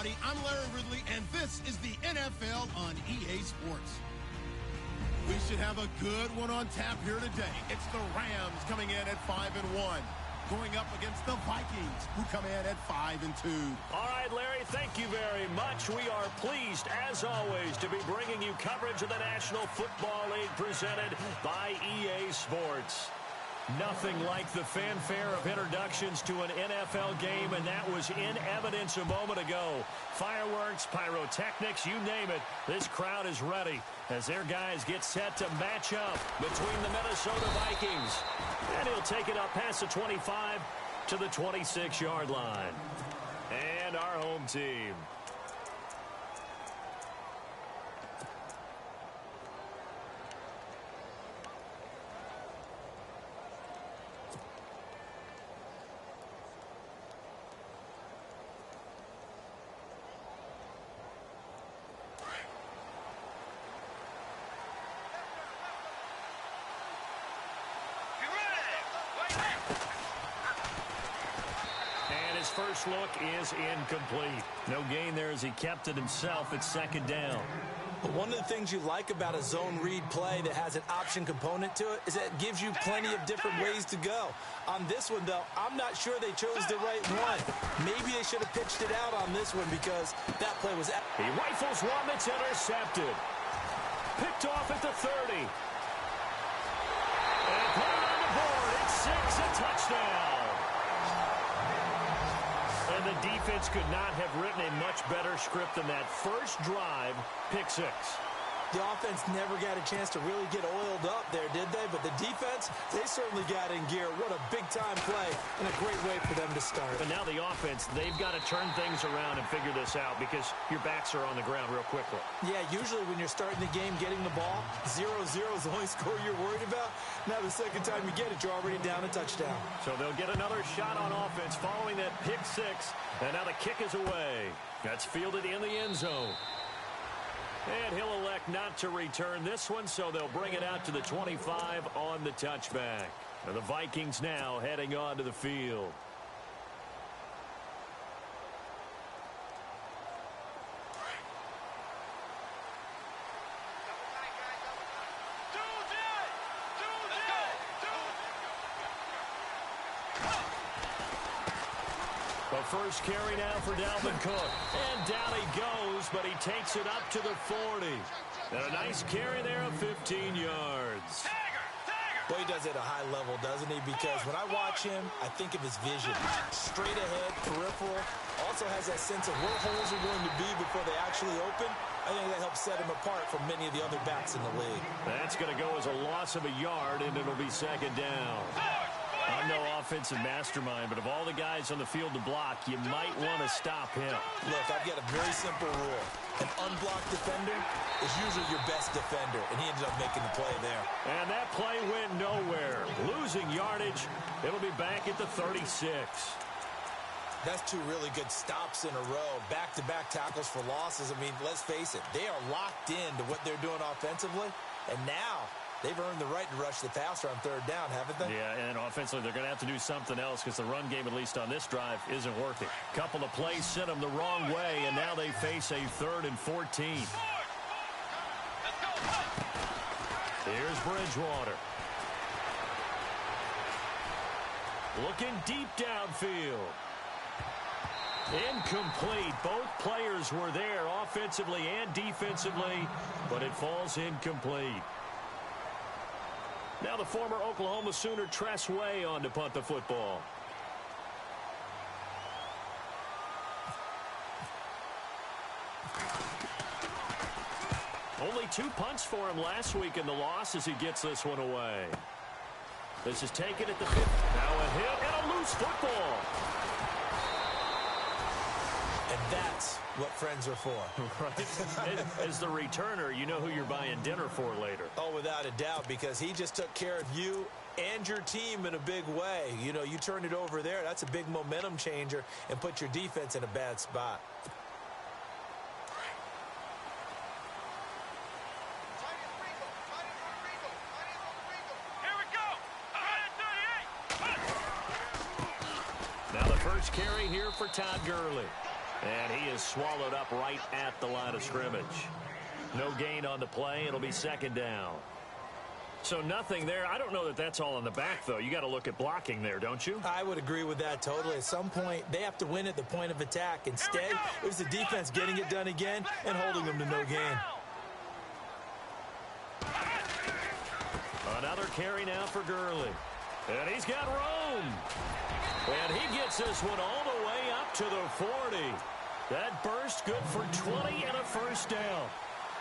everybody. I'm Larry Ridley, and this is the NFL on EA Sports. We should have a good one on tap here today. It's the Rams coming in at 5-1, going up against the Vikings, who come in at 5-2. All right, Larry, thank you very much. We are pleased, as always, to be bringing you coverage of the National Football League presented by EA Sports. Nothing like the fanfare of introductions to an NFL game, and that was in evidence a moment ago. Fireworks, pyrotechnics, you name it. This crowd is ready as their guys get set to match up between the Minnesota Vikings. And he'll take it up past the 25 to the 26-yard line. And our home team. First look is incomplete. No gain there as he kept it himself at second down. But one of the things you like about a zone read play that has an option component to it is that it gives you plenty of different ways to go. On this one, though, I'm not sure they chose the right one. Maybe they should have pitched it out on this one because that play was... He rifles one that's intercepted. Picked off at the 30. And put it on the board. It's 6, a touchdown. And the defense could not have written a much better script than that. First drive, pick 6. The offense never got a chance to really get oiled up there, did they? But the defense, they certainly got in gear. What a big-time play and a great way for them to start. But now the offense, they've got to turn things around and figure this out because your backs are on the ground real quickly. Yeah, usually when you're starting the game getting the ball, 0-0 is the only score you're worried about. Now the second time you get it, you're already down a touchdown. So they'll get another shot on offense following that pick 6. And now the kick is away. That's fielded in the end zone. And he'll elect not to return this one, so they'll bring it out to the 25 on the touchback. And the Vikings now heading onto the field. The first carry now for Dalvin Cook. And down he goes, but he takes it up to the 40. And a nice carry there of 15 yards. Well, he does it at a high level, doesn't he? Because when I watch him, I think of his vision. Straight ahead, peripheral. Also has that sense of where holes are going to be before they actually open. I think that helps set him apart from many of the other backs in the league. That's going to go as a loss of a yard, and it'll be second down. I'm no offensive mastermind, but of all the guys on the field to block, you might want to stop him. Look, I've got a very simple rule. An unblocked defender is usually your best defender, and he ended up making the play there. And that play went nowhere. Losing yardage, it'll be back at the 36. That's 2 really good stops in a row. Back-to-back tackles for losses. I mean, let's face it, they are locked into what they're doing offensively, and now they've earned the right to rush the passer on third down, haven't they? Yeah, and offensively, they're going to have to do something else because the run game, at least on this drive, isn't working. Couple of plays sent them the wrong way, and now they face a 3rd and 14. Here's Bridgewater. Looking deep downfield. Incomplete. Both players were there offensively and defensively, but it falls incomplete. Now the former Oklahoma Sooner Tress Way on to punt the football. Only 2 punts for him last week in the loss as he gets this one away. This is taken at the 50. Now a hit and a loose football. And that's what friends are for. Right. As the returner, you know who you're buying dinner for later. Oh, without a doubt, because he just took care of you and your team in a big way. You know, you turned it over there. That's a big momentum changer and put your defense in a bad spot. Now the first carry here for Todd Gurley. And he is swallowed up right at the line of scrimmage. No gain on the play. It'll be second down. So nothing there. I don't know that that's all in the back, though. You got to look at blocking there, don't you? I would agree with that totally. At some point, they have to win at the point of attack. Instead, it was the defense getting it done again and holding them to no gain. Another carry now for Gurley. And he's got room. And he gets this one all the way up to the 40. That burst good for 20 and a first down.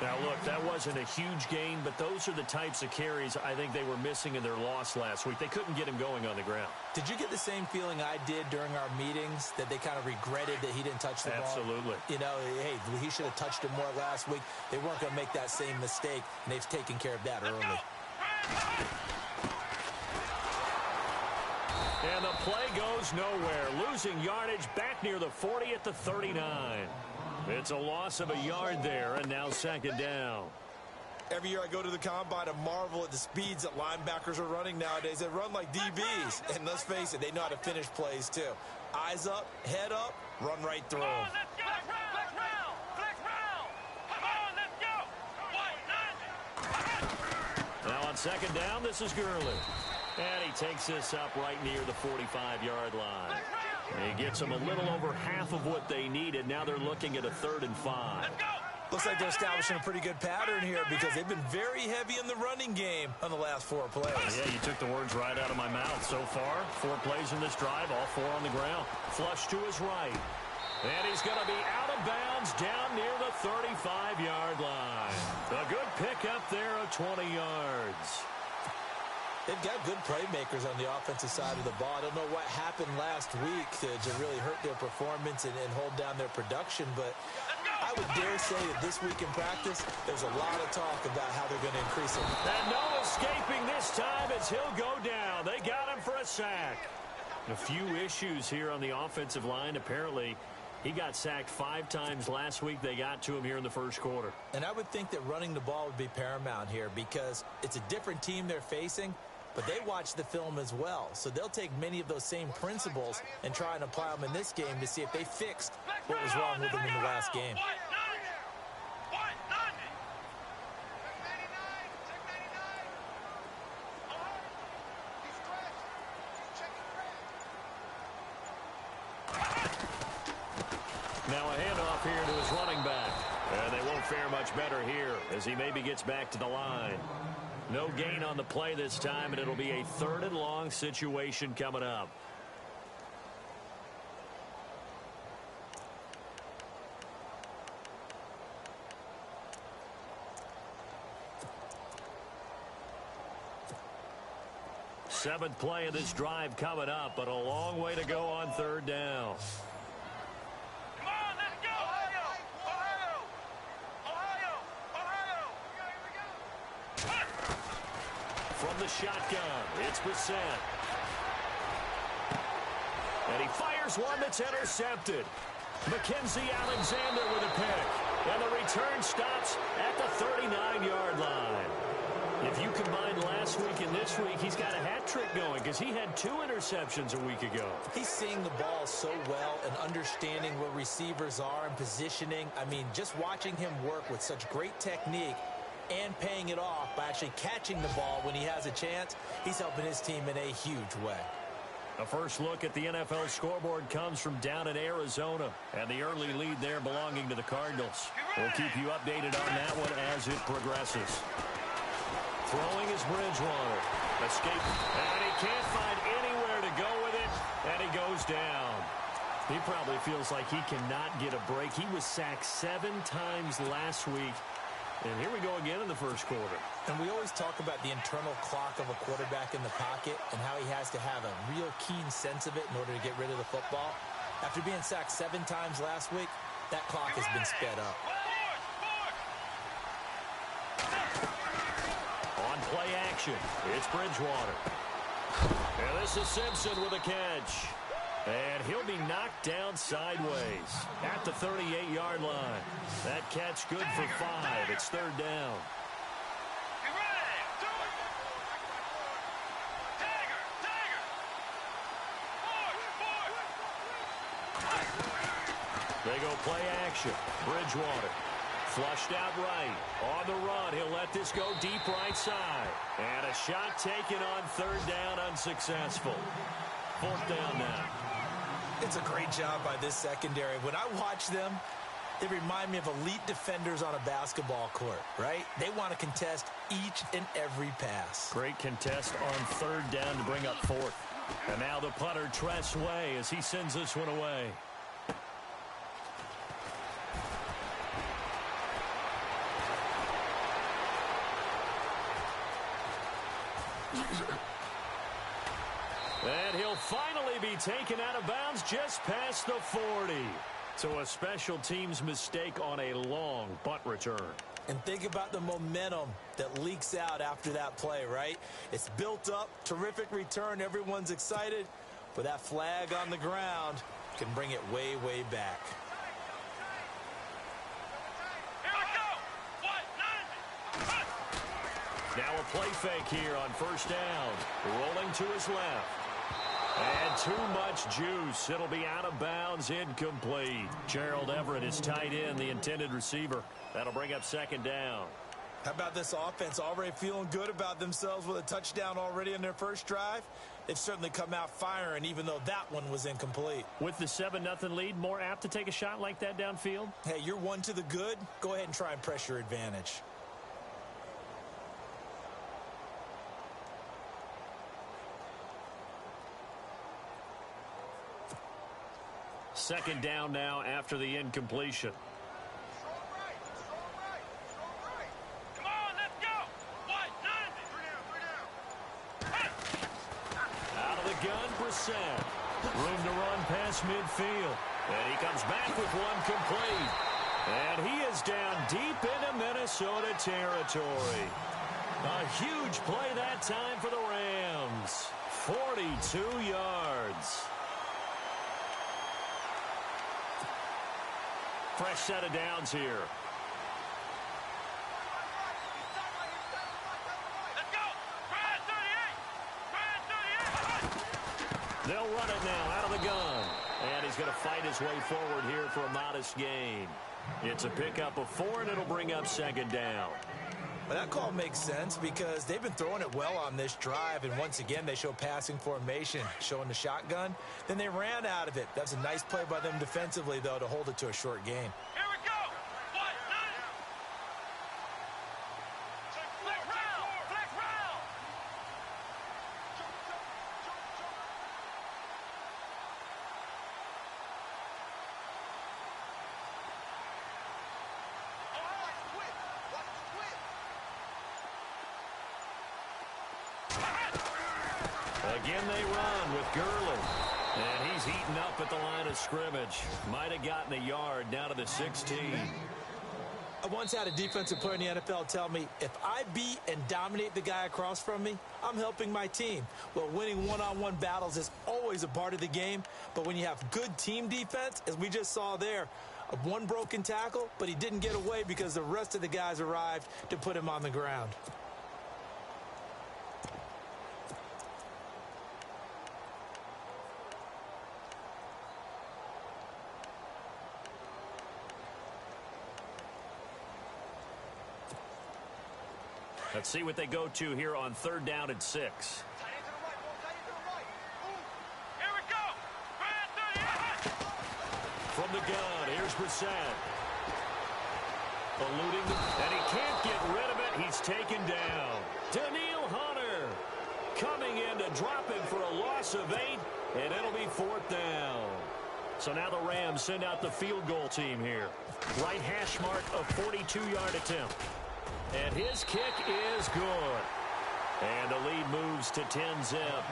Now, look, that wasn't a huge gain, but those are the types of carries I think they were missing in their loss last week. They couldn't get him going on the ground. Did you get the same feeling I did during our meetings, that they kind of regretted that he didn't touch the ball? Absolutely. You know, hey, he should have touched it more last week. They weren't going to make that same mistake, and they've taken care of that early. And the play goes nowhere. Losing yardage back near the 40 at the 39. It's a loss of a yard there, and now second down. Every year I go to the combine and marvel at the speeds that linebackers are running nowadays. They run like DBs. And let's face it, they know how to finish plays too. Eyes up, head up, run right through them. Now on second down, this is Gurley. And he takes this up right near the 45-yard line. And he gets them a little over half of what they needed. Now they're looking at a 3rd and 5. Looks like they're establishing a pretty good pattern here because they've been very heavy in the running game on the last 4 plays. Yeah, you took the words right out of my mouth. So far, 4 plays in this drive, all 4 on the ground. Flush to his right. And he's going to be out of bounds down near the 35-yard line. A good pickup there of 20 yards. They've got good playmakers on the offensive side of the ball. I don't know what happened last week to really hurt their performance and hold down their production, but I would dare say that this week in practice, there's a lot of talk about how they're going to increase it. And no escaping this time as he'll go down. They got him for a sack. A few issues here on the offensive line. Apparently, he got sacked 5 times last week. They got to him here in the first quarter. And I would think that running the ball would be paramount here because it's a different team they're facing, but they watch the film as well. So they'll take many of those same principles and try and apply them in this game to see if they fixed what was wrong with them in the last game. Now a handoff here to his running back. And they won't fare much better here as he maybe gets back to the line. No gain on the play this time, and it'll be a 3rd and long situation coming up. Seventh play of this drive coming up, but a long way to go on 3rd down. From the shotgun, it's Brissett. And he fires one that's intercepted. Mackenzie Alexander with a pick. And the return stops at the 39-yard line. If you combine last week and this week, he's got a hat trick going because he had 2 interceptions a week ago. He's seeing the ball so well and understanding where receivers are and positioning. I mean, just watching him work with such great technique and paying it off by actually catching the ball when he has a chance, he's helping his team in a huge way. A first look at the NFL scoreboard comes from down in Arizona, and the early lead there belonging to the Cardinals. We'll keep you updated on that one as it progresses. Throwing is Bridgewater. Escape, and he can't find anywhere to go with it, and he goes down. He probably feels like he cannot get a break. He was sacked 7 times last week. And here we go again in the first quarter. And we always talk about the internal clock of a quarterback in the pocket and how he has to have a real keen sense of it in order to get rid of the football. After being sacked 7 times last week, that clock has been sped up. On play action, it's Bridgewater. And this is Simpson with a catch. And he'll be knocked down sideways at the 38-yard line. That catch good for 5. It's 3rd down. They go play action. Bridgewater. Flushed out right. On the run, he'll let this go deep right side. And a shot taken on third down, unsuccessful. Fourth down now. It's a great job by this secondary. When I watch them, they remind me of elite defenders on a basketball court, right? They want to contest each and every pass. Great contest on third down to bring up fourth. And now the punter, Tress Way, as he sends this one away. And he'll finally be taken out of bounds just past the 40. So a special teams mistake on a long punt return. And think about the momentum that leaks out after that play, right? It's built up, terrific return, everyone's excited. But that flag on the ground can bring it way, way back. Now a play fake here on first down. Rolling to his left. And too much juice. It'll be out of bounds, incomplete. Gerald Everett is tight in, the intended receiver. That'll bring up second down. How about this offense already feeling good about themselves with a touchdown already in their first drive? They've certainly come out firing, even though that one was incomplete. With the 7-0 lead, more apt to take a shot like that downfield? Hey, you're one to the good. Go ahead and try and press your advantage. Second down now after the incompletion. Come on, let's go. Out of the gun, Brissett. Room to run past midfield. And he comes back with one complete. And he is down deep into Minnesota territory. A huge play that time for the Rams. 42 yards. Fresh set of downs here. Let's go. Brian 38. They'll run it now out of the gun. And he's going to fight his way forward here for a modest gain. It's a pickup of 4, and it'll bring up second down. Well, that call makes sense because they've been throwing it well on this drive, and once again they show passing formation, showing the shotgun. Then they ran out of it. That's a nice play by them defensively, though, to hold it to a short gain. Here we go. Flex round. Flex round. Again they run with Gurley. And he's heating up at the line of scrimmage. Might have gotten a yard down to the 16. I once had a defensive player in the NFL tell me, if I beat and dominate the guy across from me, I'm helping my team. Well, winning one-on-one battles is always a part of the game, but when you have good team defense, as we just saw there, one broken tackle, but he didn't get away because the rest of the guys arrived to put him on the ground. Let's see what they go to here on third down and 6. Here we go. Brian 38. From the gun, here's Brissett. Eluding the, and he can't get rid of it. He's taken down. Daniil Hunter coming in to drop him for a loss of 8, and it'll be fourth down. So now the Rams send out the field goal team here. Right hash mark of 42-yard attempt. And his kick is good. And the lead moves to 10-zip.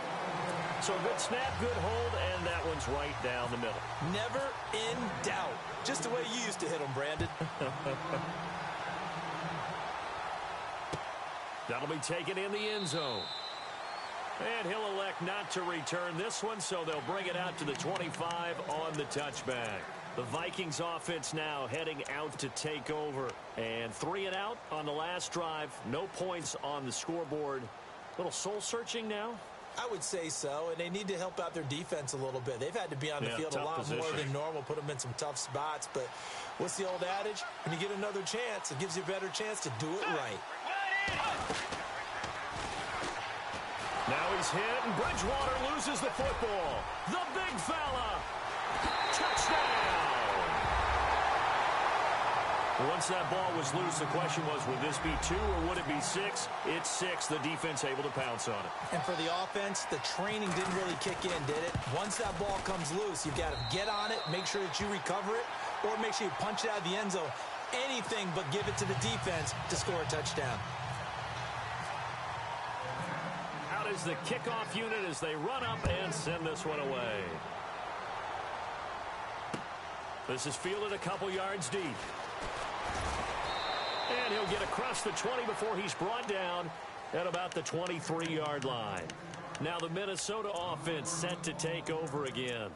So good snap, good hold, and that one's right down the middle. Never in doubt. Just the way you used to hit them, Brandon. That'll be taken in the end zone. And he'll elect not to return this one, so they'll bring it out to the 25 on the touchback. The Vikings offense now heading out to take over. And 3 and out on the last drive. No points on the scoreboard. Little soul searching now. I would say so, and they need to help out their defense a little bit. They've had to be on the field a lot more than normal, put them in some tough spots. But what's the old adage? When you get another chance, it gives you a better chance to do it right. Now he's hit, and Bridgewater loses the football. The big fella. Touchdown. Once that ball was loose, the question was, would this be 2 or would it be 6? It's 6. The defense able to pounce on it. And for the offense, the training didn't really kick in, did it? Once that ball comes loose, you've got to get on it, make sure that you recover it, or make sure you punch it out of the end zone. Anything but give it to the defense to score a touchdown. Out is the kickoff unit as they run up and send this one away. This is fielded a couple yards deep. And he'll get across the 20 before he's brought down at about the 23-yard line. Now the Minnesota offense set to take over again.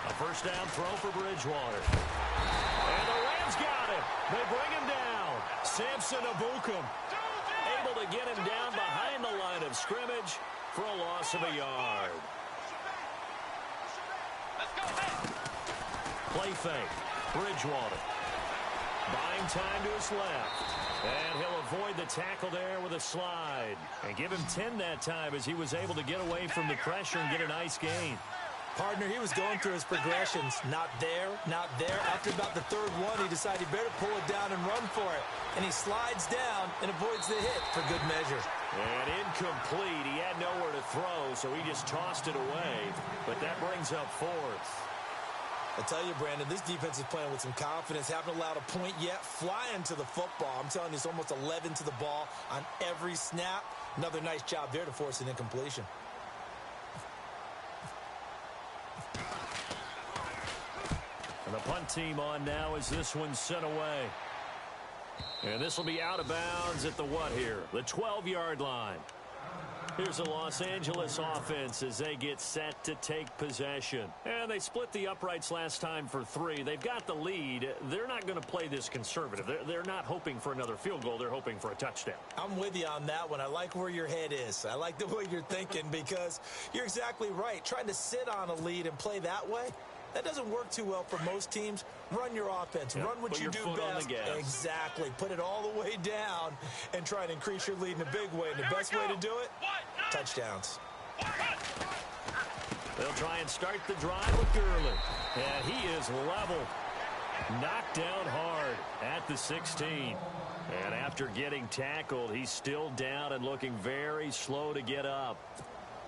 A first down throw for Bridgewater. And the Rams got him. They bring him down. Samson Ebukam able to get him down behind the line of scrimmage for a loss of a yard. Play fake. Bridgewater. Buying time to his left. And he'll avoid the tackle there with a slide. And give him 10 that time as he was able to get away from the pressure and get a nice gain. Partner, he was going through his progressions. Not there, not there. After about the third one, he decided he better pull it down and run for it. And he slides down and avoids the hit for good measure. And incomplete. He had nowhere to throw, so he just tossed it away. But that brings up 4th. I tell you, Brandon, this defense is playing with some confidence. Haven't allowed a point yet. Flying to the football. I'm telling you, it's almost 11 to the ball on every snap. Another nice job there to force an incompletion. And the punt team on now as this one's sent away. And this will be out of bounds at the what here? The 12-yard line. Here's the Los Angeles offense as they get set to take possession. And they split the uprights last time for 3. They've got the lead. They're not going to play this conservative. They're not hoping for another field goal. They're hoping for a touchdown. I'm with you on that one. I like where your head is. I like the way you're thinking because you're exactly right. Trying to sit on a lead and play that way, that doesn't work too well for most teams. Run your offense. Run what you do best. Exactly. Put it all the way down and try and increase your lead in a big way. And the best way to do it, touchdowns. They'll try and start the drive with Gurley. And he is level. Knocked down hard at the 16. And after getting tackled, he's still down and looking very slow to get up.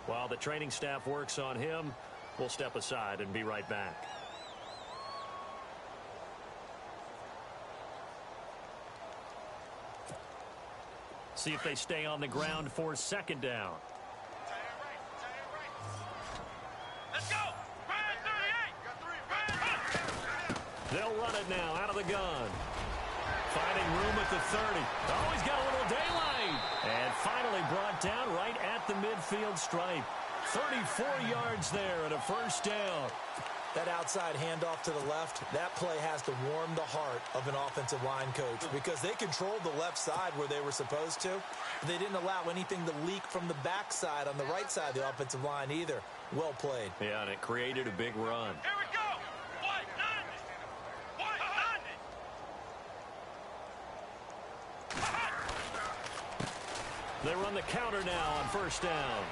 While the training staff works on him, we'll step aside and be right back. See if they stay on the ground for 2nd down. Let's go! They'll run it now out of the gun. Finding room at the 30. Oh, he's got a little daylight. And finally brought down right at the midfield stripe. 34 yards there and a first down. That outside handoff to the left, that play has to warm the heart of an offensive line coach because they controlled the left side where they were supposed to. They didn't allow anything to leak from the backside on the right side of the offensive line either. Well played. Yeah, and it created a big run. Here we go! They run the counter now on first down.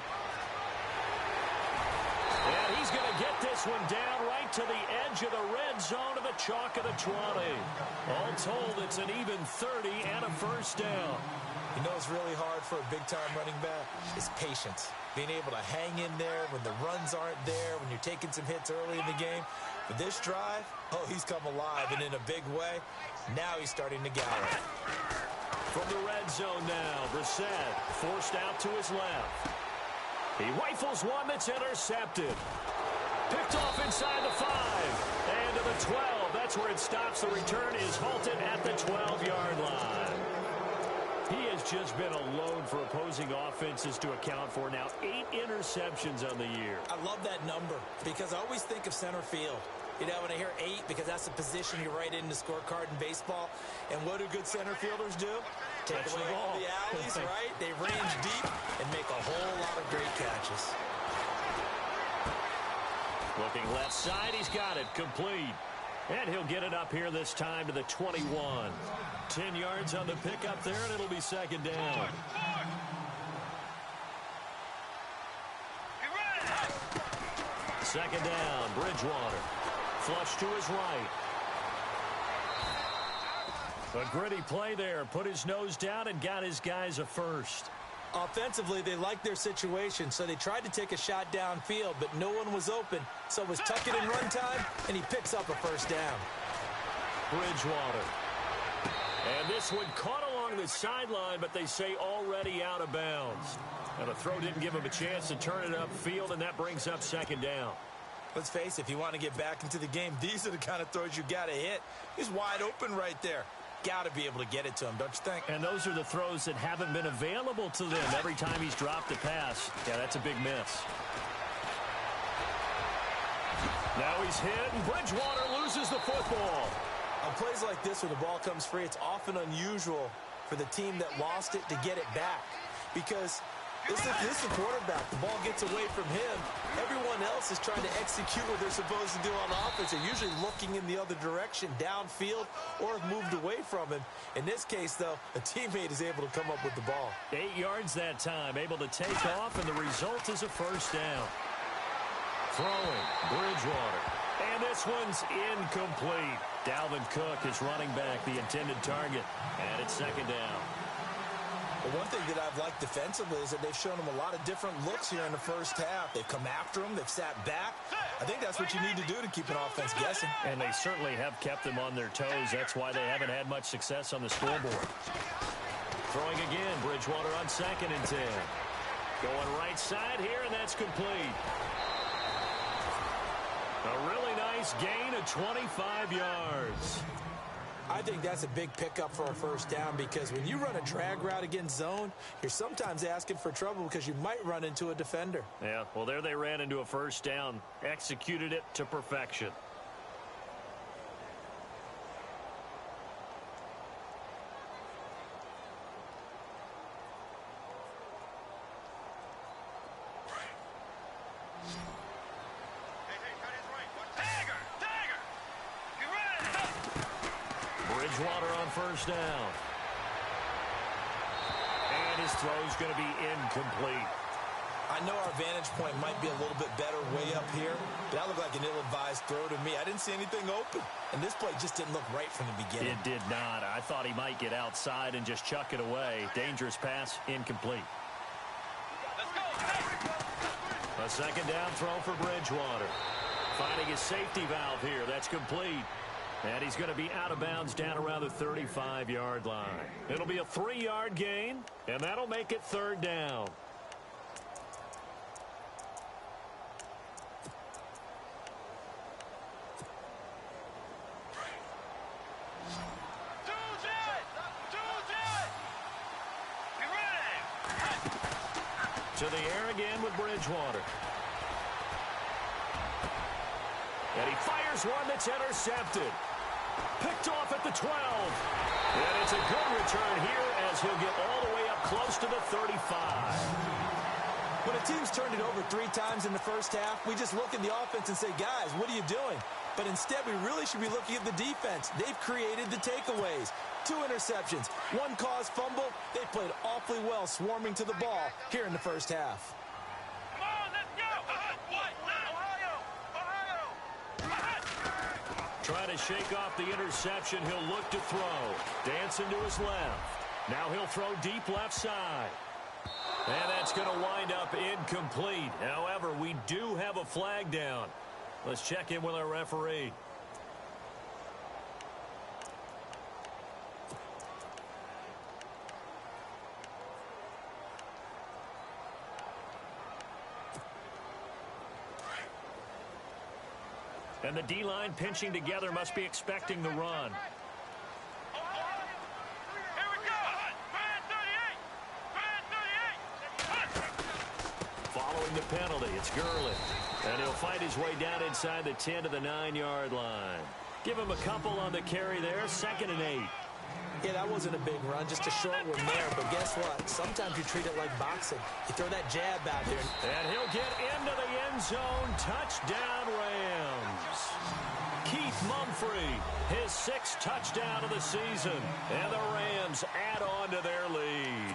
And he's going to get this one down right to the edge of the red zone of the chalk of the 20. All told, it's an even 30 and a first down. You know what's really hard for a big-time running back is patience. Being able to hang in there when the runs aren't there, when you're taking some hits early in the game. For this drive, oh, he's come alive and in a big way. Now he's starting to gallop. From the red zone now, Brissett forced out to his left. He rifles one that's intercepted. Picked off inside the 5. And to the 12. That's where it stops. The return is halted at the 12-yard line. He has just been a load for opposing offenses to account for. Now 8 interceptions on the year. I love that number because I always think of center field. You know, when I hear 8, because that's the position you write in the scorecard in baseball. And what do good center fielders do? Take away all the alleys, right? They range deep and make a whole lot of great catches. Looking left side, he's got it complete. And he'll get it up here this time to the 21. 10 yards on the pickup there, and it'll be second down. Second down, Bridgewater. Flush to his right. A gritty play there. Put his nose down and got his guys a first. Offensively, they liked their situation, so they tried to take a shot downfield, but no one was open. So it was tuck it in run time, and he picks up a first down. Bridgewater. And this one caught along the sideline, but they say already out of bounds. Now the throw didn't give him a chance to turn it upfield, and that brings up second down. Let's face it, if you want to get back into the game, these are the kind of throws you got to hit. He's wide open right there. Got to be able to get it to him, don't you think? And those are the throws that haven't been available to them every time he's dropped a pass. Yeah, that's a big miss. Now he's hit, and Bridgewater loses the football. On plays like this where the ball comes free, it's often unusual for the team that lost it to get it back. Because this is the quarterback. The ball gets away from him. Everyone else is trying to execute what they're supposed to do on offense. They're usually looking in the other direction, downfield, or have moved away from him. In this case, though, a teammate is able to come up with the ball. 8 yards that time, able to take off, and the result is a first down. Throwing, Bridgewater. And this one's incomplete. Dalvin Cook is running back, the intended target. And it's second down. Well, one thing that I've liked defensively is that they've shown him a lot of different looks here in the first half. They've come after him. They've sat back. I think that's what you need to do to keep an offense guessing. And they certainly have kept them on their toes. That's why they haven't had much success on the scoreboard. Throwing again, Bridgewater on 2nd and 10. Going right side here, and that's complete. A really nice gain of 25 yards. I think that's a big pickup for a first down because when you run a drag route against zone, you're sometimes asking for trouble because you might run into a defender. Yeah, well, there they ran into a first down, executed it to perfection. Bridgewater on first down. And his throw's going to be incomplete. I know our vantage point might be a little bit better way up here, but that looked like an ill-advised throw to me. I didn't see anything open, and this play just didn't look right from the beginning. It did not. I thought he might get outside and just chuck it away. Dangerous pass, incomplete. Let's go. A second down throw for Bridgewater. Finding his safety valve here. That's complete. And he's going to be out of bounds down around the 35-yard line. It'll be a 3-yard gain, and that'll make it third down. To the air again with Bridgewater. And he fires one that's intercepted. Picked off at the 12. And it's a good return here as he'll get all the way up close to the 35. When a team's turned it over 3 times in the first half, we just look at the offense and say, guys, what are you doing? But instead, we really should be looking at the defense. They've created the takeaways. 2 interceptions, 1 caused fumble. They played awfully well swarming to the ball here in the first half. Come on, let's go. Ohio. Trying to shake off the interception. He'll look to throw. Dancing to his left. Now he'll throw deep left side. And that's going to wind up incomplete. However, we do have a flag down. Let's check in with our referee. And the D-line pinching together must be expecting the run. Here we go. Man penalty. It's Gurley. And he'll fight his way down inside the 10 to the 9-yard line. Give him a couple on the carry there. 2nd and 8. Yeah, that wasn't a big run, just a short one there. But guess what? Sometimes you treat it like boxing. You throw that jab out there. And he'll get into the end zone. Touchdown, Rams. Keith Mumphrey, his 6th touchdown of the season. And the Rams add on to their lead.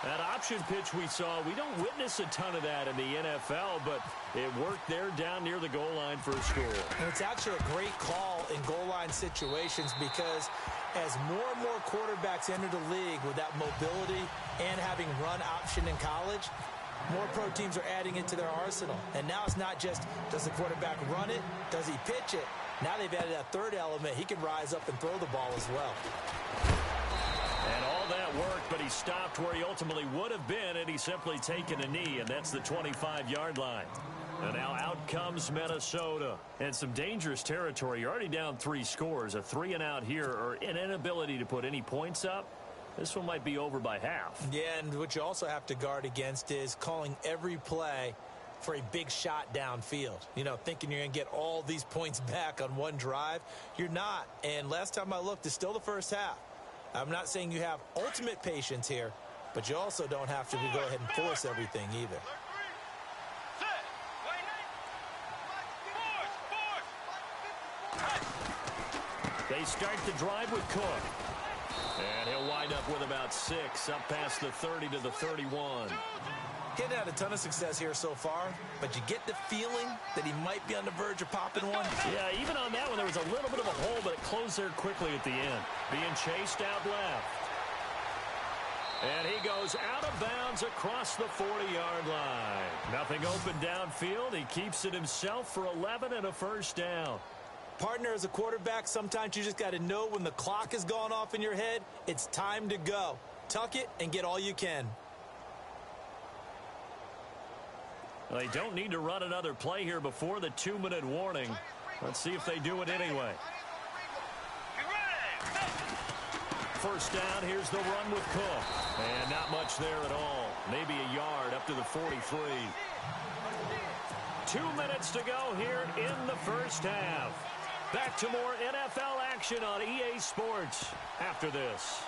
That option pitch we saw, we don't witness a ton of that in the NFL, but it worked there down near the goal line for a score. And it's actually a great call in goal line situations because as more and more quarterbacks enter the league with that mobility and having run option in college, more pro teams are adding it to their arsenal. And now it's not just, does the quarterback run it? Does he pitch it? Now they've added that third element. He can rise up and throw the ball as well. And all that worked, but he stopped where he ultimately would have been had he simply taken a knee, and that's the 25-yard line. And now out comes Minnesota. And some dangerous territory. You're already down 3 scores. A 3-and-out here, or an inability to put any points up. This one might be over by half. Yeah, and what you also have to guard against is calling every play for a big shot downfield. You know, thinking you're going to get all these points back on one drive. You're not. And last time I looked, it's still the first half. I'm not saying you have ultimate patience here, but you also don't have to go ahead and force everything either. They start the drive with Cook. And he'll wind up with about 6, up past the 30 to the 31. Getting had a ton of success here so far, but you get the feeling that he might be on the verge of popping one. Yeah, even on that one, there was a little bit of a hole, but it closed there quickly at the end. Being chased out left. And he goes out of bounds across the 40-yard line. Nothing open downfield. He keeps it himself for 11 and a first down. Partner, as a quarterback, sometimes you just got to know when the clock has gone off in your head, it's time to go. Tuck it and get all you can. Well, they don't need to run another play here before the 2-minute warning. Let's see if they do it anyway. First down, here's the run with Cook. And not much there at all. Maybe a yard up to the 43. 2 minutes to go here in the first half. Back to more NFL action on EA Sports after this.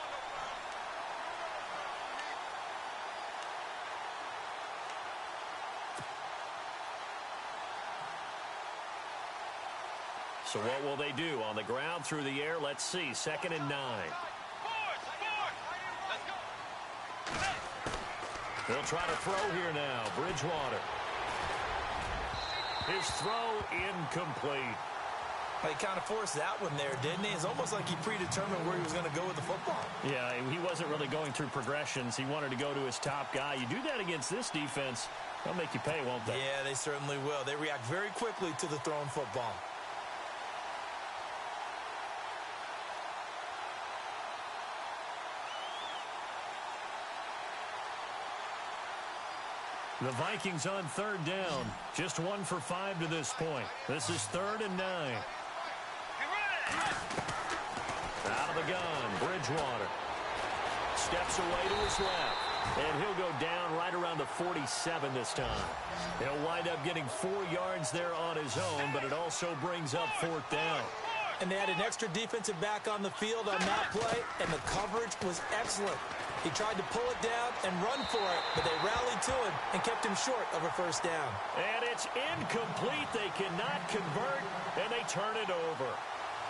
So what will they do? On the ground, through the air, let's see. 2nd and 9. They'll try to throw here now. Bridgewater. His throw incomplete. He kind of forced that one there, didn't he? It's almost like he predetermined where he was going to go with the football. Yeah, he wasn't really going through progressions. He wanted to go to his top guy. You do that against this defense, they'll make you pay, won't they? Yeah, they certainly will. They react very quickly to the thrown football. The Vikings on 3rd down. Just 1 for 5 to this point. This is 3rd and 9. Out of the gun, Bridgewater. Steps away to his left. And he'll go down right around the 47 this time. He'll wind up getting 4 yards there on his own, but it also brings up 4th down. And they had an extra defensive back on the field on that play, and the coverage was excellent. He tried to pull it down and run for it, but they rallied to him and kept him short of a first down. And it's incomplete. They cannot convert, and they turn it over.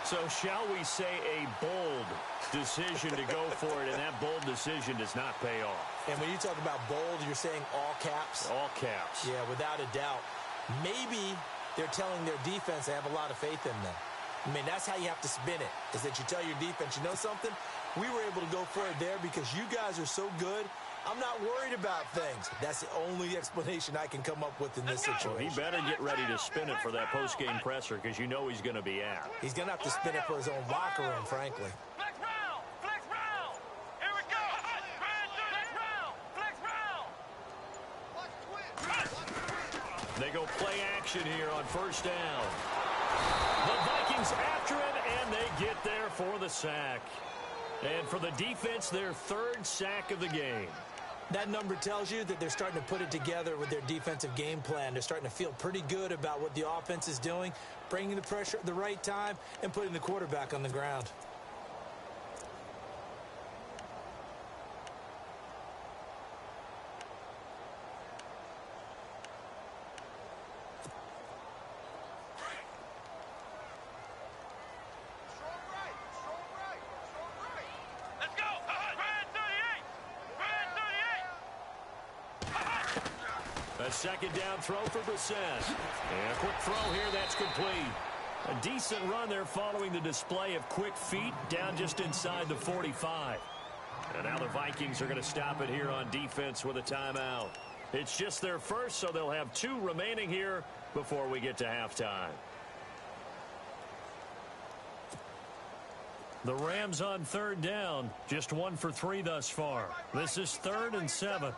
So shall we say a bold decision to go for it, and that bold decision does not pay off. And when you talk about bold, you're saying all caps? All caps. Yeah, without a doubt. Maybe they're telling their defense they have a lot of faith in them. I mean, that's how you have to spin it, is that you tell your defense, you know something? We were able to go for it there because you guys are so good. I'm not worried about things. That's the only explanation I can come up with in this situation. Well, he better get ready to spin it for that post-game presser because you know he's going to be out. He's going to have to spin it for his own locker room, frankly. Flex round! Flex round! Here we go! Flex round! They go play action here on 1st down. The Vikings after it, and they get there for the sack. And for the defense, their 3rd sack of the game. That number tells you that they're starting to put it together with their defensive game plan. They're starting to feel pretty good about what the offense is doing, bringing the pressure at the right time, and putting the quarterback on the ground. A second down throw for Brissett. And a quick throw here, that's complete. A decent run there following the display of quick feet down just inside the 45. And now the Vikings are going to stop it here on defense with a timeout. It's just their first, so they'll have 2 remaining here before we get to halftime. The Rams on third down, just 1 for 3 thus far. This is 3rd and 7.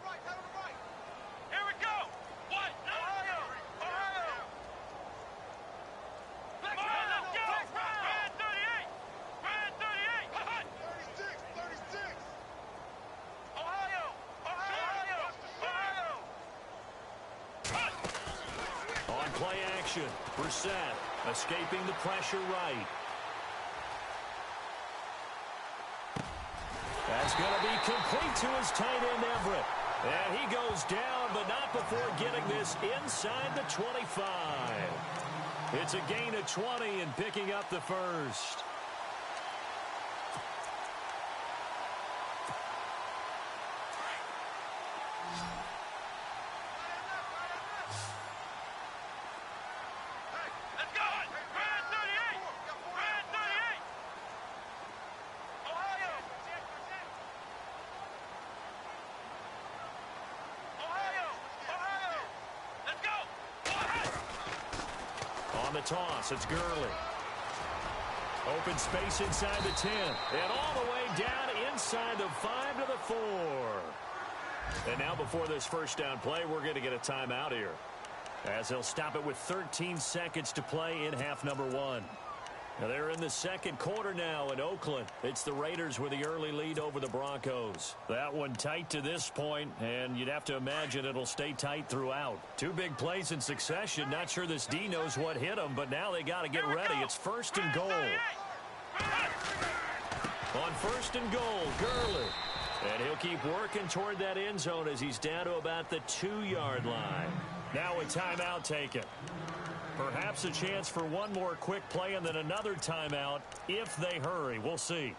Play action. Brissett escaping the pressure right. That's going to be complete to his tight end, Everett. And he goes down, but not before getting this inside the 25. It's a gain of 20 and picking up the first. On the toss, it's Gurley. Open space inside the 10. And all the way down inside the 5 to the 4. And now before this first down play, we're going to get a timeout here, as they'll stop it with 13 seconds to play in half number 1. Now they're in the second quarter now in Oakland. It's the Raiders with the early lead over the Broncos. That one tight to this point, and you'd have to imagine it'll stay tight throughout. 2 big plays in succession. Not sure this D knows what hit them, but now they got to get ready. It's 1st and goal. On 1st and goal, Gurley. And he'll keep working toward that end zone as he's down to about the 2-yard line. Now a timeout taken. Perhaps a chance for one more quick play and then another timeout if they hurry. We'll see.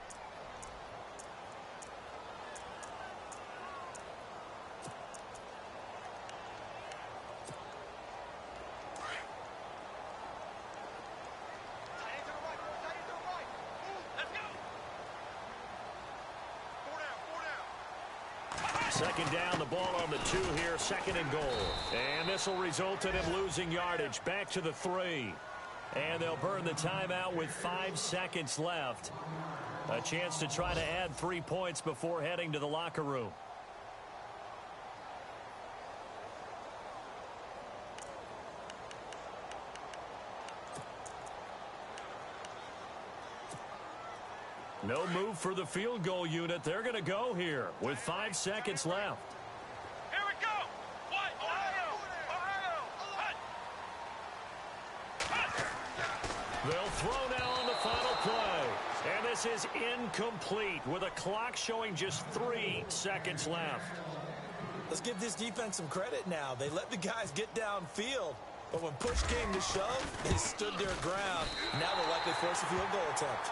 Second down, the ball on the 2 here, 2nd and goal. And this will result in him losing yardage back to the 3. And they'll burn the timeout with 5 seconds left. A chance to try to add 3 points before heading to the locker room. No move for the field goal unit. They're going to go here with 5 seconds left. Here we go. What? Ohio. They'll throw now on the final play. And this is incomplete with a clock showing just 3 seconds left. Let's give this defense some credit now. They let the guys get downfield. But when push came to shove, they stood their ground. Now they'll likely force a field goal attempt.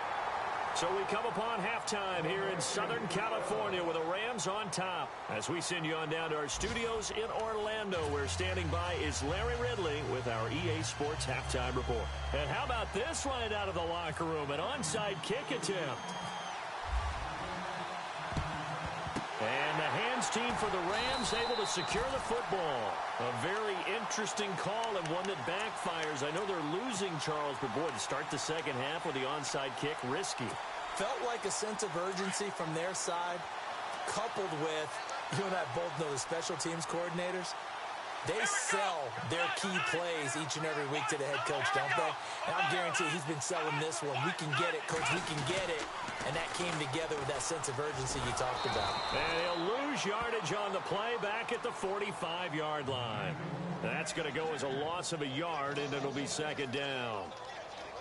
So we come upon halftime here in Southern California with the Rams on top. As we send you on down to our studios in Orlando, where standing by is Larry Ridley with our EA Sports Halftime Report. And how about this right out of the locker room? An onside kick attempt. And the hands team for the Rams able to secure the football. A very interesting call and one that backfires. I know they're losing, Charles, but boy, to start the second half with the onside kick, risky. Felt like a sense of urgency from their side, coupled with, you and I both know the special teams coordinators. they sell their key plays each and every week to the head coach, don't they? And I guarantee he's been selling this one. We can get it, coach, we can get it. And that came together with that sense of urgency you talked about. And he'll lose yardage on the play back at the 45-yard line. That's going to go as a loss of a yard, and it'll be second down.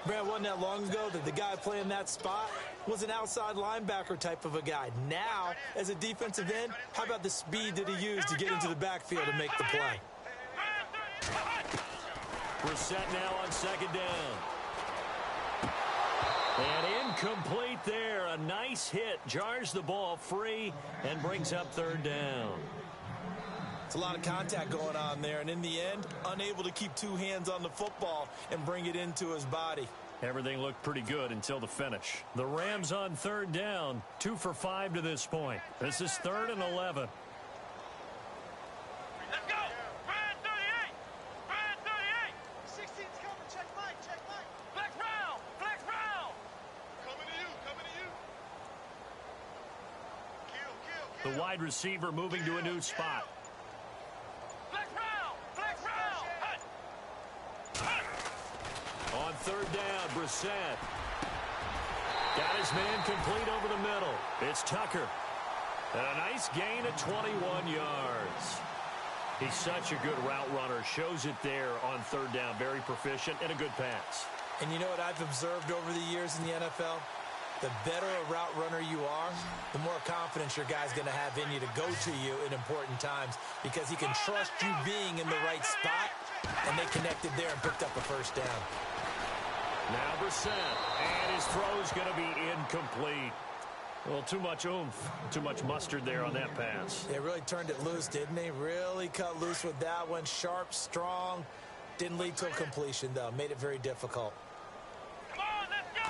Brad, wasn't that long ago that the guy playing that spot was an outside linebacker type of a guy. Now, as a defensive end, how about the speed that he used to get into the backfield to make the play? We're set now on second down. And incomplete there. A nice hit. Jars the ball free and brings up third down. It's a lot of contact going on there, and in the end, unable to keep two hands on the football and bring it into his body. Everything looked pretty good until the finish. The Rams on third down, 2 for 5 to this point. This is 3rd and 11. Let's go! Brand 38! Brand 38! 16's coming. Check mine. Check mine. Flex round! Flex round! Coming to you. Coming to you. Kill. The wide receiver moving to a new spot. Flex round! Flex round! Hut! On third down, Brissett. Got his man complete over the middle. It's Tucker. And a nice gain at 21 yards. He's such a good route runner. Shows it there on third down. Very proficient and a good pass. And you know what I've observed over the years in the NFL? The better a route runner you are, the more confidence your guy's going to have in you to go to you in important times because he can trust you being in the right spot, and they connected there and picked up a first down. Now Brissett, and his throw's going to be incomplete. Well, too much oomph, too much mustard there on that pass. They really turned it loose, didn't they? Really cut loose with that one. Sharp, strong. Didn't lead to a completion, though. Made it very difficult. Come on, let's go!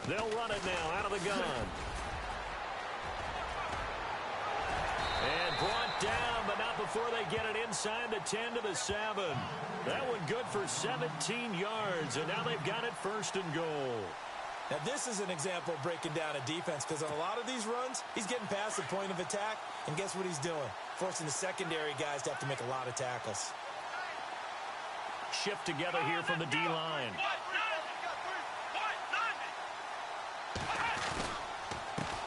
They'll run it now out of the gun. And brought down, but not before they get it inside the 10 to the 7. That one good for 17 yards, and now they've got it 1st and goal. Now, this is an example of breaking down a defense because on a lot of these runs, he's getting past the point of attack, and guess what he's doing? Forcing the secondary guys to have to make a lot of tackles. Shift together here from the D-line.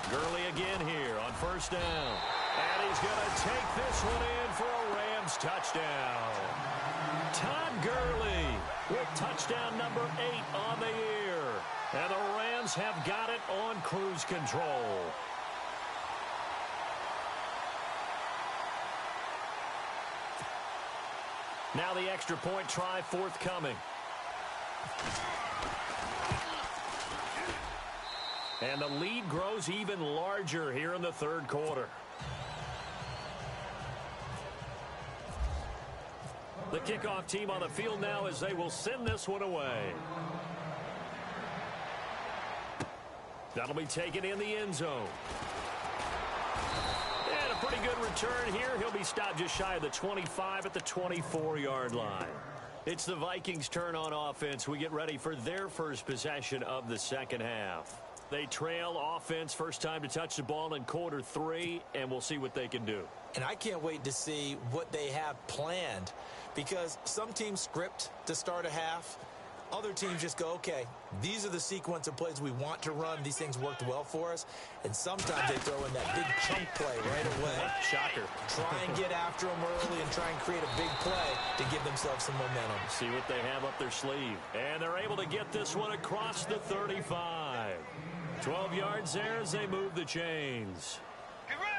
Gurley again here on 1st down. And he's going to take this one in for a Rams touchdown. Todd Gurley with touchdown number 8 on the year. And the Rams have got it on cruise control. Now the extra point try forthcoming. And the lead grows even larger here in the 3rd quarter. The kickoff team on the field now as they will send this one away. That'll be taken in the end zone. And a pretty good return here. He'll be stopped just shy of the 25 at the 24-yard line. It's the Vikings' turn on offense. We get ready for their first possession of the 2nd half. They trail offense, first time to touch the ball in quarter 3, and we'll see what they can do. And I can't wait to see what they have planned because some teams script to start a half. Other teams just go, okay, these are the sequence of plays we want to run. These things worked well for us. And sometimes they throw in that big chunk play right away. Shocker. Try and get after them early and try and create a big play to give themselves some momentum. See what they have up their sleeve. And they're able to get this one across the 35. 12 yards there as they move the chains. Get ready!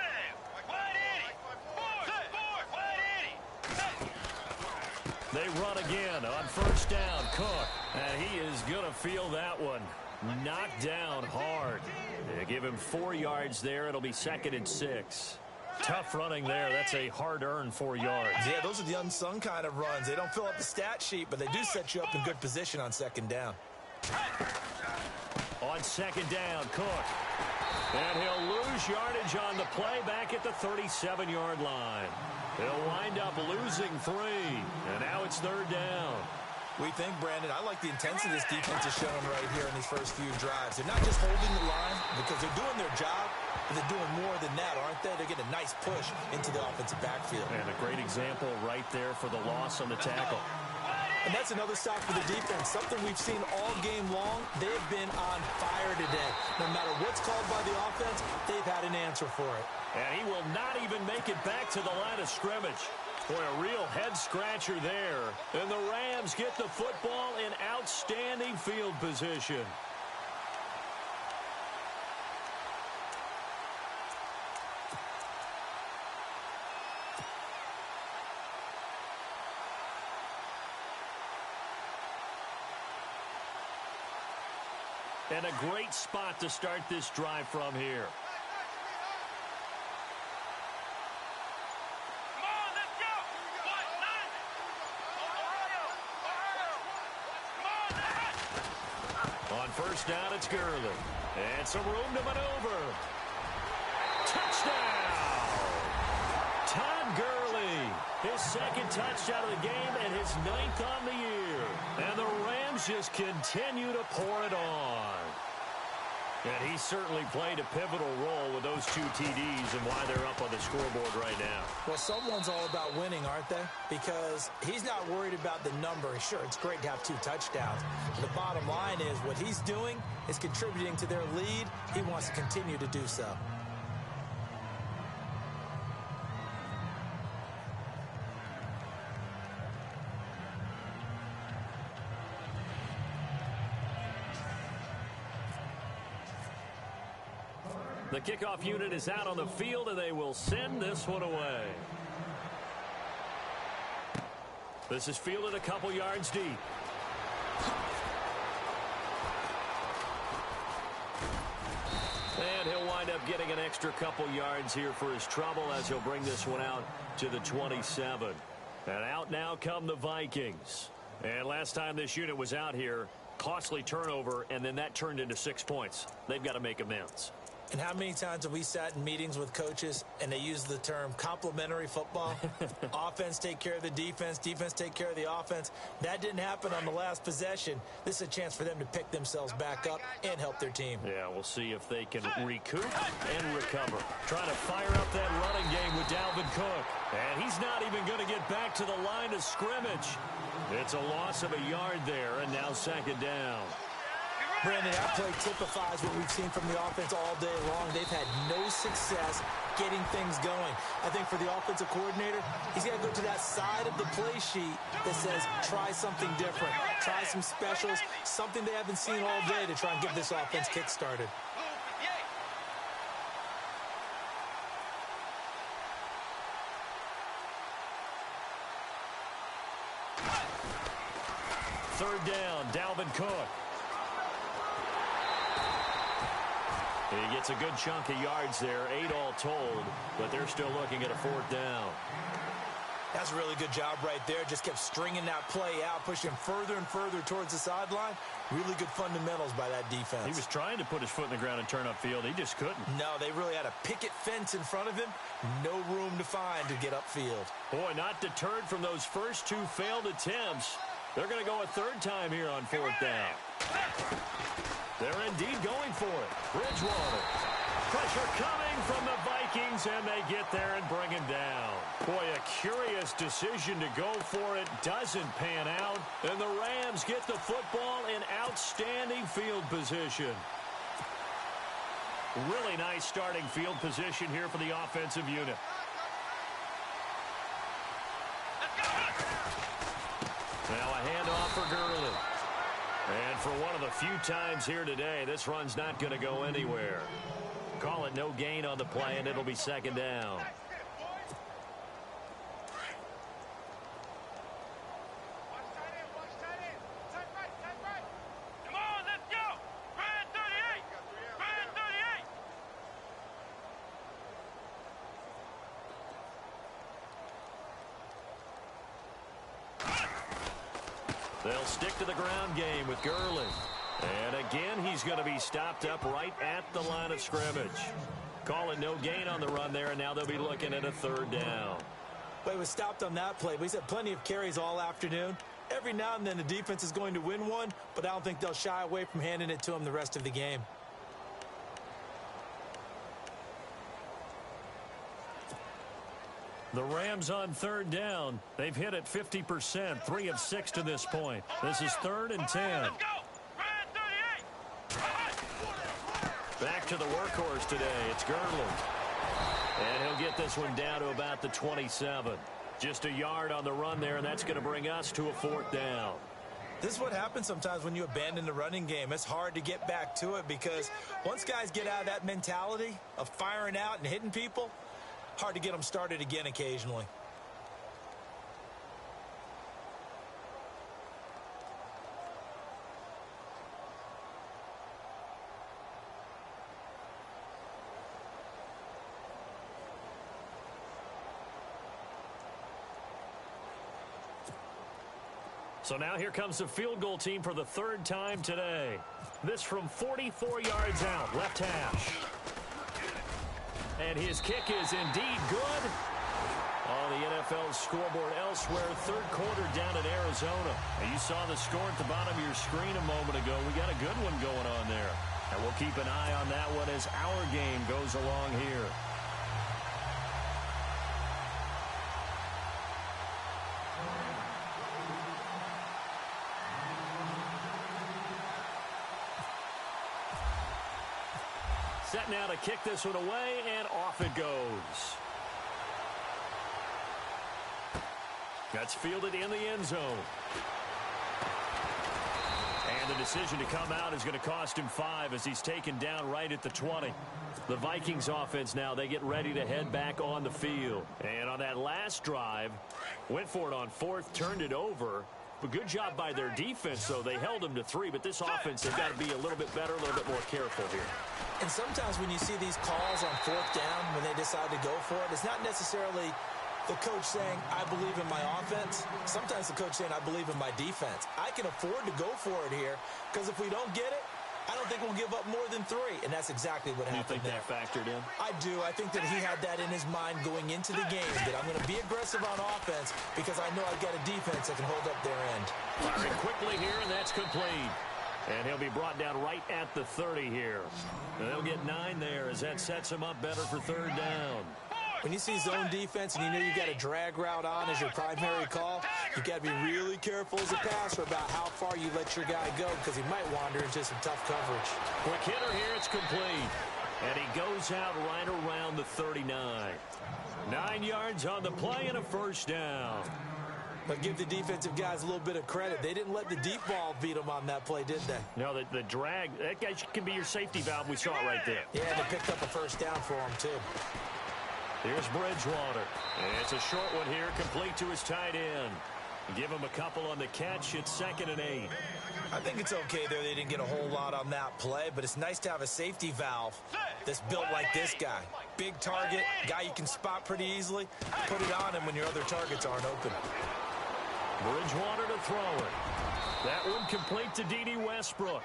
Wide 80! They run again on 1st down. Cook. And he is going to feel that one. Knocked down hard. They give him 4 yards there. It'll be 2nd and 6. Tough running there. That's a hard-earned 4 yards. Yeah, those are the unsung kind of runs. They don't fill up the stat sheet, but they do set you up in good position on 2nd down. On 2nd down, Cook. And he'll lose yardage on the play back at the 37-yard line. He'll wind up losing 3. And now it's 3rd down. We think, Brandon, I like the intensity this defense is showing right here in these first few drives. They're not just holding the line because they're doing their job, but they're doing more than that, aren't they? They're getting a nice push into the offensive backfield. And a great example right there for the loss on the tackle. And that's another stop for the defense, something we've seen all game long. They've been on fire today. No matter what's called by the offense, they've had an answer for it. And he will not even make it back to the line of scrimmage. Boy, a real head-scratcher there. And the Rams get the football in outstanding field position. And a great spot to start this drive from here. On first down, it's Gurley. And some room to maneuver. Touchdown! Todd Gurley, his second touchdown of the game and his 9th on the year. And the Rams just continue to pour it on. And he certainly played a pivotal role with those 2 TDs and why they're up on the scoreboard right now. Well, someone's all about winning, aren't they? Because he's not worried about the number. Sure, it's great to have 2 touchdowns. But the bottom line is what he's doing is contributing to their lead. He wants to continue to do so. The kickoff unit is out on the field, and they will send this one away. This is fielded a couple yards deep. And he'll wind up getting an extra couple yards here for his trouble as he'll bring this one out to the 27. And out now come the Vikings. And last time this unit was out here, costly turnover, and then that turned into 6 points. They've got to make amends. And how many times have we sat in meetings with coaches and they use the term complementary football? Offense take care of the defense, defense take care of the offense. That didn't happen on the last possession. This is a chance for them to pick themselves back up and help their team. Yeah, we'll see if they can recoup and recover. Trying to fire up that running game with Dalvin Cook. And he's not even going to get back to the line of scrimmage. It's a loss of a yard there, and now second down. Brandon, that play typifies what we've seen from the offense all day long. They've had no success getting things going. I think for the offensive coordinator, he's got to go to that side of the play sheet that says try something different, try some specials, something they haven't seen all day to try and get this offense kick-started. Third down, Dalvin Cook. He gets a good chunk of yards there, 8 all told, but they're still looking at a 4th down. That's a really good job right there. Just kept stringing that play out, pushing further and further towards the sideline. Really good fundamentals by that defense. He was trying to put his foot in the ground and turn upfield. He just couldn't. No, they really had a picket fence in front of him. No room to find to get upfield. Boy, not deterred from those first 2 failed attempts. They're going to go a 3rd time here on 4th down. They're indeed going for it. Bridgewater. Pressure coming from the Vikings, and they get there and bring him down. Boy, a curious decision to go for it. Doesn't pan out. And the Rams get the football in outstanding field position. Really nice starting field position here for the offensive unit. Now a handoff for Gurley. And for one of the few times here today, this run's not going to go anywhere. Call it no gain on the play, and it'll be second down. Come on, let's go! Brand 38! Brand 38! They'll stick to the ground game with Gurley. And again, he's going to be stopped up right at the line of scrimmage. Call it no gain on the run there, and now they'll be looking at a 3rd down. But he was stopped on that play. But he's had plenty of carries all afternoon. Every now and then the defense is going to win one, but I don't think they'll shy away from handing it to him the rest of the game. The Rams on third down. They've hit it 50%, 3 of 6 to this point. This is 3rd and 10. Back to the workhorse today. It's Girdler. And he'll get this one down to about the 27. Just a yard on the run there, and that's going to bring us to a 4th down. This is what happens sometimes when you abandon the running game. It's hard to get back to it because once guys get out of that mentality of firing out and hitting people, hard to get them started again occasionally. So now here comes the field goal team for the 3rd time today. This from 44 yards out, left hash. And his kick is indeed good. On the NFL scoreboard elsewhere, 3rd quarter down in Arizona. And you saw the score at the bottom of your screen a moment ago. We got a good one going on there. And we'll keep an eye on that one as our game goes along here. Set now to kick this one away, and off it goes. That's fielded in the end zone. And the decision to come out is going to cost him 5 as he's taken down right at the 20. The Vikings offense now, they get ready to head back on the field. And on that last drive, went for it on 4th, turned it over. But good job by their defense, though. They held them to 3, but this offense, they've got to be a little bit better, a little bit more careful here. And sometimes when you see these calls on 4th down, when they decide to go for it, it's not necessarily the coach saying, I believe in my offense. Sometimes the coach saying, I believe in my defense. I can afford to go for it here because if we don't get it, I don't think we'll give up more than 3. And that's exactly what happened there. You think that factored in? I do. I think that he had that in his mind going into the game, that I'm going to be aggressive on offense because I know I've got a defense that can hold up their end. Firing quickly here, and that's complete. And he'll be brought down right at the 30 here. And they'll get 9 there as that sets him up better for 3rd down. When you see zone defense and you know you got a drag route on as your primary call, you got to be really careful as a passer about how far you let your guy go because he might wander into some tough coverage. Quick hitter here, it's complete. And he goes out right around the 39. 9 yards on the play and a 1st down. But give the defensive guys a little bit of credit. They didn't let the deep ball beat them on that play, did they? No, the drag, that guy can be your safety valve. We saw it right there. Yeah, they picked up a 1st down for him, too. Here's Bridgewater. And it's a short one here, complete to his tight end. Give him a couple on the catch. It's 2nd and 8. I think it's okay there. They didn't get a whole lot on that play, but it's nice to have a safety valve that's built like this guy. Big target, guy you can spot pretty easily. Put it on him when your other targets aren't open. Bridgewater to throw it. That one complete to D.D. Westbrook.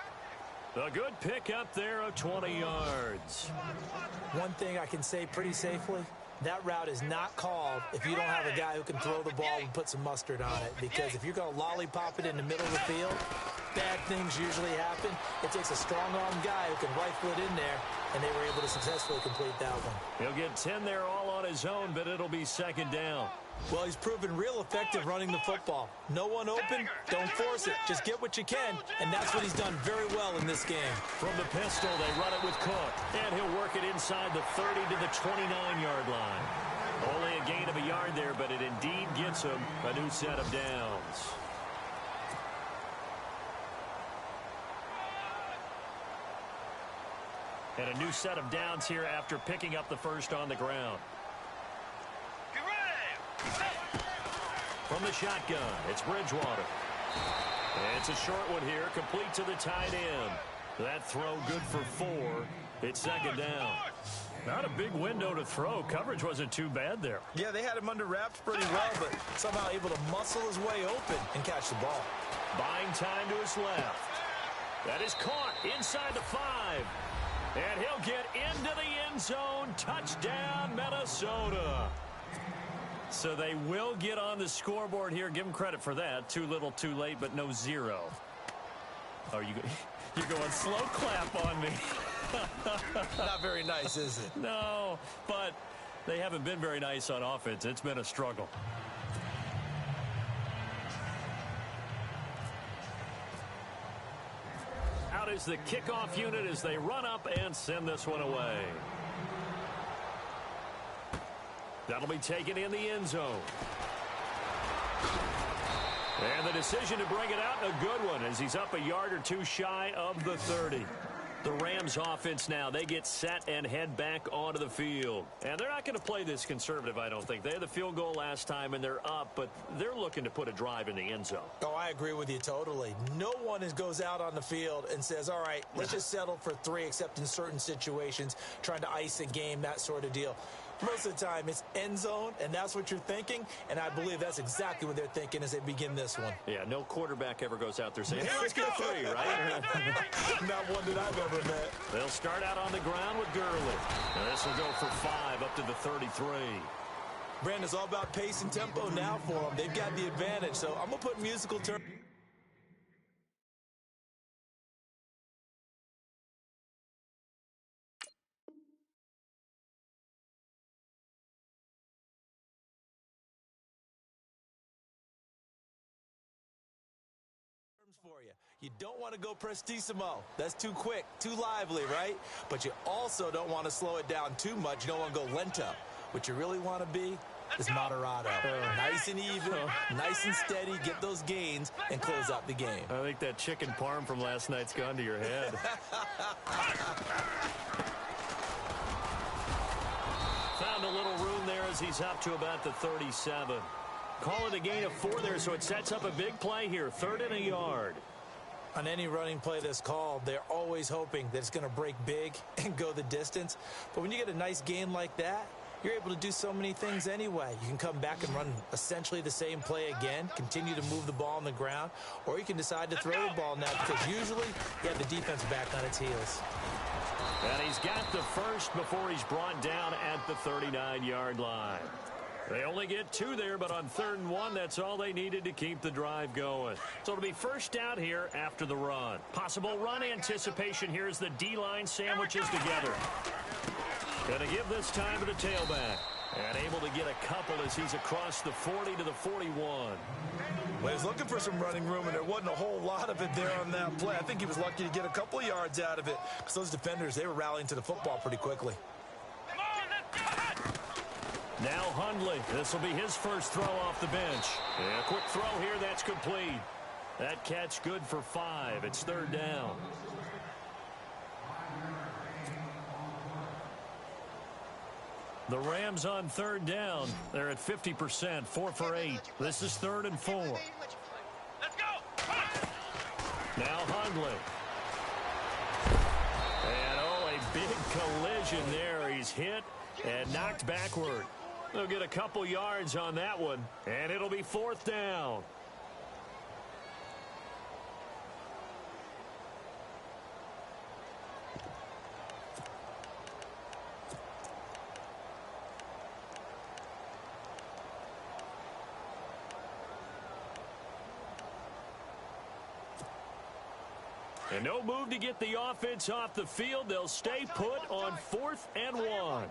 A good pick up there of 20 yards. One thing I can say pretty safely, that route is not called if you don't have a guy who can throw the ball and put some mustard on it. Because if you're going to lollipop it in the middle of the field, bad things usually happen. It takes a strong-arm guy who can rifle it in there, and they were able to successfully complete that one. He'll get 10 there all on his own, but it'll be 2nd down. Well, he's proven real effective running the football. No one open, don't force it. Just get what you can, and that's what he's done very well in this game. From the pistol, they run it with Cook, and he'll work it inside the 30 to the 29-yard line. Only a gain of a yard there, but it indeed gets him a new set of downs. And a new set of downs here after picking up the 1st on the ground. From the shotgun, it's Bridgewater. And it's a short one here, complete to the tight end. That throw good for 4. It's 2nd down. Not a big window to throw. Coverage wasn't too bad there. Yeah, they had him under wraps pretty well, but somehow able to muscle his way open and catch the ball. Buying time to his left. That is caught inside the 5. And he'll get into the end zone. Touchdown, Minnesota. So they will get on the scoreboard here. Give them credit for that. Too little, too late, but no zero. Oh, you're going slow clap on me. Not very nice, is it? No, but they haven't been very nice on offense. It's been a struggle. Out is the kickoff unit as they run up and send this one away. That'll be taken in the end zone. And the decision to bring it out, a good one, as he's up a yard or two shy of the 30. The Rams offense now, they get set and head back onto the field. And they're not going to play this conservative, I don't think. They had the field goal last time, and they're up, but they're looking to put a drive in the end zone. Oh, I agree with you totally. No one goes out on the field and says, all right, let's just settle for 3, except in certain situations, trying to ice a game, that sort of deal. Most of the time, it's end zone, and that's what you're thinking, and I believe that's exactly what they're thinking as they begin this one. Yeah, no quarterback ever goes out there saying, hey, let's get 3, right? Not one that I've ever met. They'll start out on the ground with Gurley. Now this will go for 5 up to the 33. Brandon, it's all about pace and tempo now for them. They've got the advantage, so I'm going to put musical terms for you. You don't want to go prestissimo. That's too quick, too lively, right? But you also don't want to slow it down too much. You don't want to go lento. What you really want to be is moderato. Nice and even, nice and steady, get those gains, and close out the game. I think that chicken parm from last night's gone to your head. Found a little room there as he's up to about the 37. Call it a gain of 4 there, so it sets up a big play here. 3rd and a yard. On any running play that's called, they're always hoping that it's going to break big and go the distance. But when you get a nice gain like that, you're able to do so many things anyway. You can come back and run essentially the same play again, continue to move the ball on the ground, or you can decide to throw the ball now because usually you have the defense back on its heels. And he's got the first before he's brought down at the 39-yard line. They only get 2 there, but on 3rd and 1, that's all they needed to keep the drive going. So it'll be first down here after the run. Possible run anticipation here as the D-line sandwiches together. Going to give this time to the tailback. And able to get a couple as he's across the 40 to the 41. Well, he was looking for some running room, and there wasn't a whole lot of it there on that play. I think he was lucky to get a couple of yards out of it because those defenders, they were rallying to the football pretty quickly. Now Hundley. This will be his first throw off the bench. And a quick throw here. That's complete. That catch good for 5. It's 3rd down. The Rams on 3rd down. They're at 50%, 4 for 8. This is 3rd and 4. Let's go. Now Hundley. And oh, a big collision there. He's hit and knocked backward. They'll get a couple yards on that one, and it'll be 4th down. And no move to get the offense off the field. They'll stay put on 4th and 1.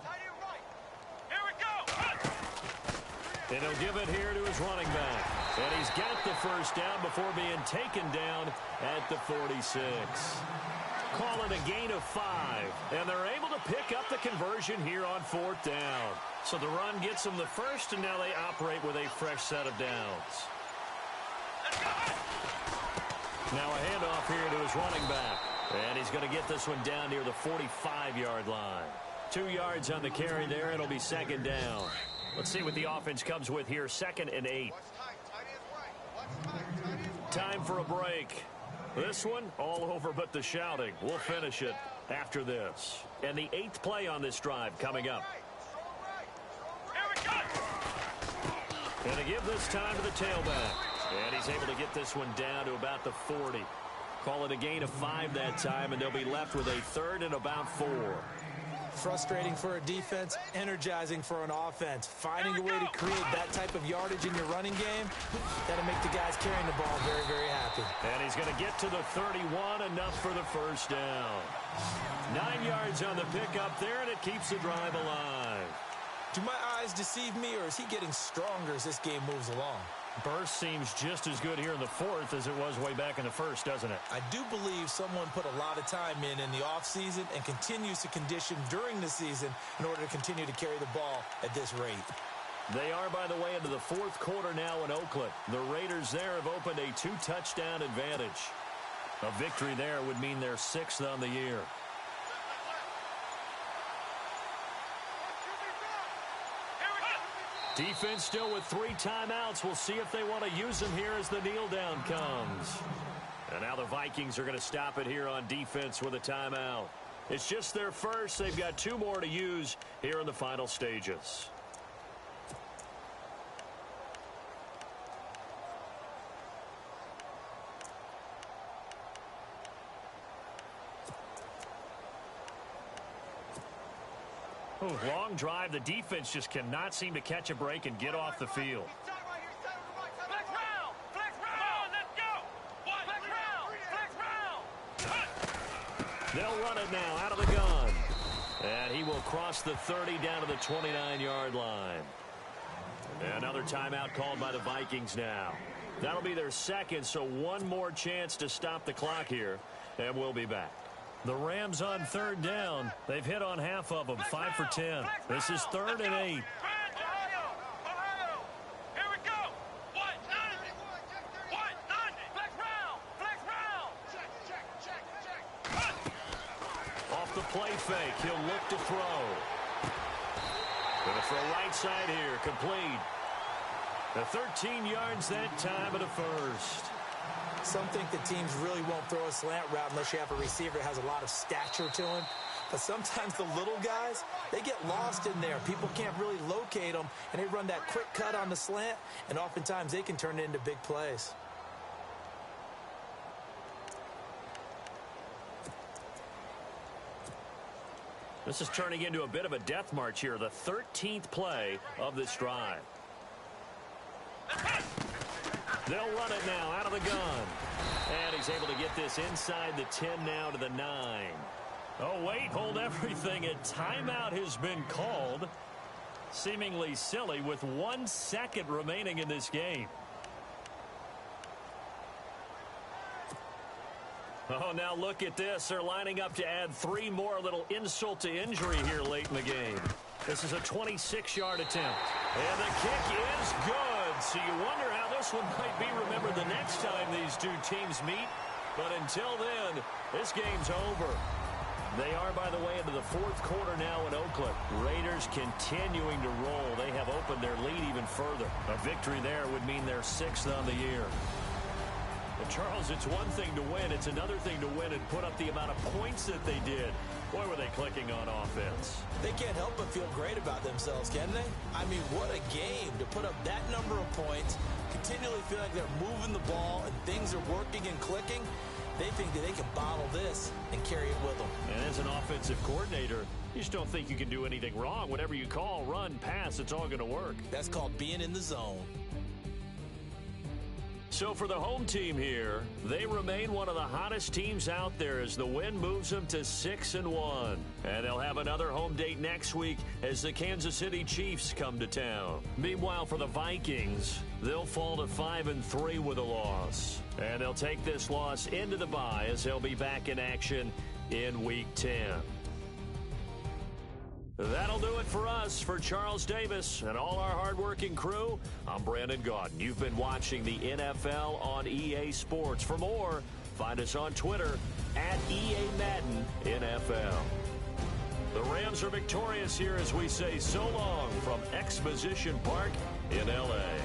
And he'll give it here to his running back. And he's got the first down before being taken down at the 46. Call it a gain of 5. And they're able to pick up the conversion here on 4th down. So the run gets them the first, and now they operate with a fresh set of downs. Now a handoff here to his running back. And he's going to get this one down near the 45-yard line. 2 yards on the carry there. It'll be 2nd down. Let's see what the offense comes with here. 2nd and 8. Time for a break. This one all over but the shouting. We'll finish it after this. And the 8th play on this drive coming up. And to give this time to the tailback. And he's able to get this one down to about the 40. Call it a gain of 5 that time, and they'll be left with a 3rd and about 4. Frustrating for a defense, energizing for an offense. Finding a way to create that type of yardage in your running game, that'll make the guys carrying the ball very, very happy. And he's going to get to the 31, enough for the first down. 9 yards on the pickup there, and it keeps the drive alive. Do my eyes deceive me, or is he getting stronger as this game moves along? Burst seems just as good here in the fourth as it was way back in the first, doesn't it? I do believe someone put a lot of time in the offseason and continues to condition during the season in order to continue to carry the ball at this rate. They are, by the way, into the fourth quarter now in Oakland. The Raiders there have opened a 2-touchdown advantage. A victory there would mean they're 6th on the year. Defense still with 3 timeouts. We'll see if they want to use them here as the kneel down comes. And now the Vikings are going to stop it here on defense with a timeout. It's just their first. They've got 2 more to use here in the final stages. Long drive. The defense just cannot seem to catch a break and get off the field. Flex round! Flex round! Let's go! Flex round! Flex round! They'll run it now out of the gun. And he will cross the 30 down to the 29-yard line. Another timeout called by the Vikings now. That'll be their second, so 1 more chance to stop the clock here, and we'll be back. The Rams on 3rd down. They've hit on half of them, 5 for 10. This is 3rd and 8. Ohio! Here we go! What? Flex round! Flex round! Check! Off the play fake, he'll look to throw. Gonna throw right side here, complete. The 13 yards that time of the first. Some think that teams really won't throw a slant route unless you have a receiver that has a lot of stature to him. But sometimes the little guys, they get lost in there. People can't really locate them, and they run that quick cut on the slant, and oftentimes they can turn it into big plays. This is turning into a bit of a death march here, the 13th play of this drive. They'll run it now out of the gun. And he's able to get this inside the 10 now to the 9. Oh, wait, hold everything. A timeout has been called. Seemingly silly with 1 second remaining in this game. Oh, now look at this. They're lining up to add 3 more, little insult to injury here late in the game. This is a 26-yard attempt. And the kick is good. So you wonder how this one might be remembered the next time these 2 teams meet. But until then, this game's over. They are, by the way, into the 4th quarter now in Oakland. Raiders continuing to roll. They have opened their lead even further. A victory there would mean they're 6th on the year. But Charles, it's one thing to win. It's another thing to win and put up the amount of points that they did. Boy, were they clicking on offense. They can't help but feel great about themselves, can they? I mean, what a game to put up that number of points, continually feel like they're moving the ball and things are working and clicking. They think that they can bottle this and carry it with them. And as an offensive coordinator, you just don't think you can do anything wrong. Whatever you call, run, pass, it's all going to work. That's called being in the zone. So for the home team here, they remain one of the hottest teams out there as the win moves them to 6-1. And they'll have another home date next week as the Kansas City Chiefs come to town. Meanwhile, for the Vikings, they'll fall to 5-3 with a loss. And they'll take this loss into the bye as they'll be back in action in Week 10. That'll do it for us. For Charles Davis and all our hardworking crew, I'm Brandon Gaudin. You've been watching the NFL on EA Sports. For more, find us on Twitter at EA Madden NFL. The Rams are victorious here as we say so long from Exposition Park in L.A.